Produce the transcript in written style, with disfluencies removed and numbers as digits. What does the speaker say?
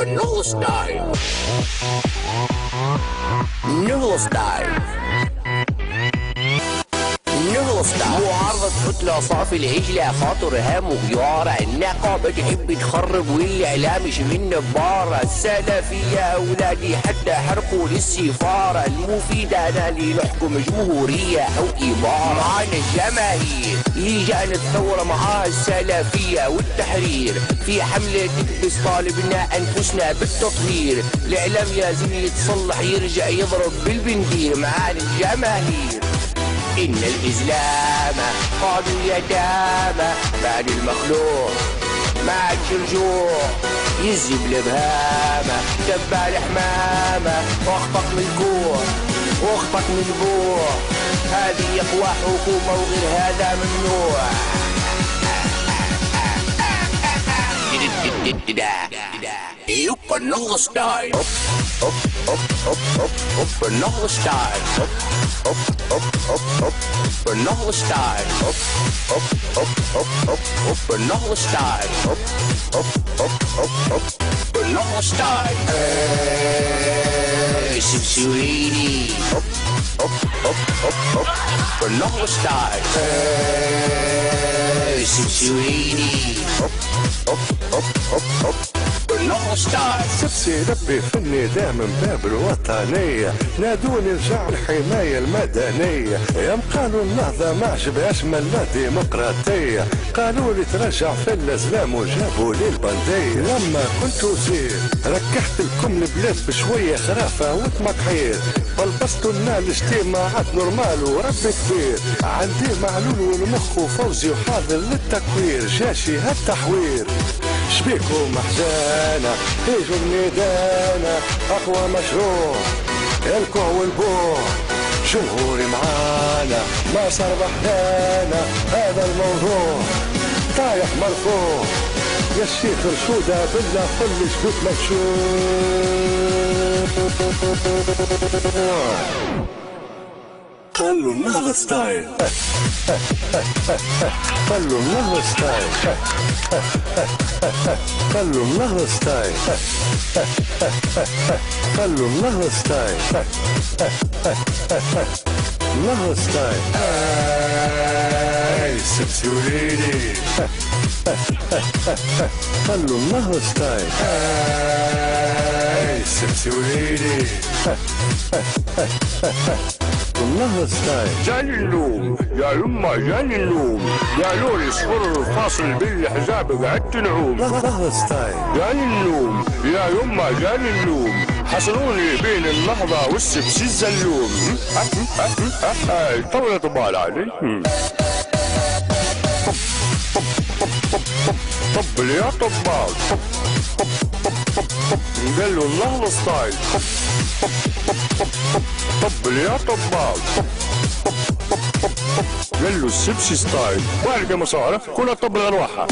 No style. No style. معرض كتلة صافي العجلة خاطر هام وغيارة النقابة تحب تخرب والإعلام مش من بارة السلفية أولادي حتى حرقوا للسفارة المفيدة أنا لنحكم جمهورية أو إمارة معانا الجماهير لجان الثورة مع السلفية والتحرير في حملة تكبس طالبنا أنفسنا بالتطهير الإعلام لازم يتصلح يرجع يضرب بالبندير معانا الجماهير إن الإسلام قالوا يتامى بعد المخلوق مع الجرجوع يزب الإبهامة تبع الحمامة واخطق من الكوع واخطق من البوع هذه يقوى حكومة وغير هذا ممنوع Banana style. Banana style. Banana style. Banana style. Banana style. Sweetie. Banana style. Sweetie. سبسي ربي فني دائما باب الوطنية نادوني رجع الحماية المدنية يوم قالوا النهضة ما عجبهاش ملا ديمقراطية قالوا لي ترجع في الازلام وجابوا لي البندية لما كنت وزير ركحت لكم البلاد بشوية خرافة وتمقحير بلبسطوا لنا الاجتماعات نورمال وربي كبير عندي معلول والمخ وفوزي وحاضر للتكوير جاشي هالتحوير شبيكم احزانة اجوا الميدانة اقوى مشروع الكوع والبوع جمهوري معانا ما صار بحدانا هذا الموضوع طايح مرفوع يا الشيخ رشودة بالله كل شبيك مشروع خلوا النهضة ستايل خلوا النهضة ستايل خلوا النهضة ستايل خلوا النهضة ستايل النهضة ستايل هاي سبسي وليدي خلوا النهضة ستايل هاي سبسي وليدي النهضة ستايل جاني اللوم يا يما جاني اللوم قالوا لي صفر الفاصل بالحجاب قعدت نعوم النهضة ستايل جاني اللوم يا يما جاني اللوم حصلوني بين النهضة والسبسي الزلوم طولة طبال علي طب يا طبال قالوا النهضة ستايل طب يا طبال قالوا السبسي ستايل والقى مصارف كلها طب الارواحها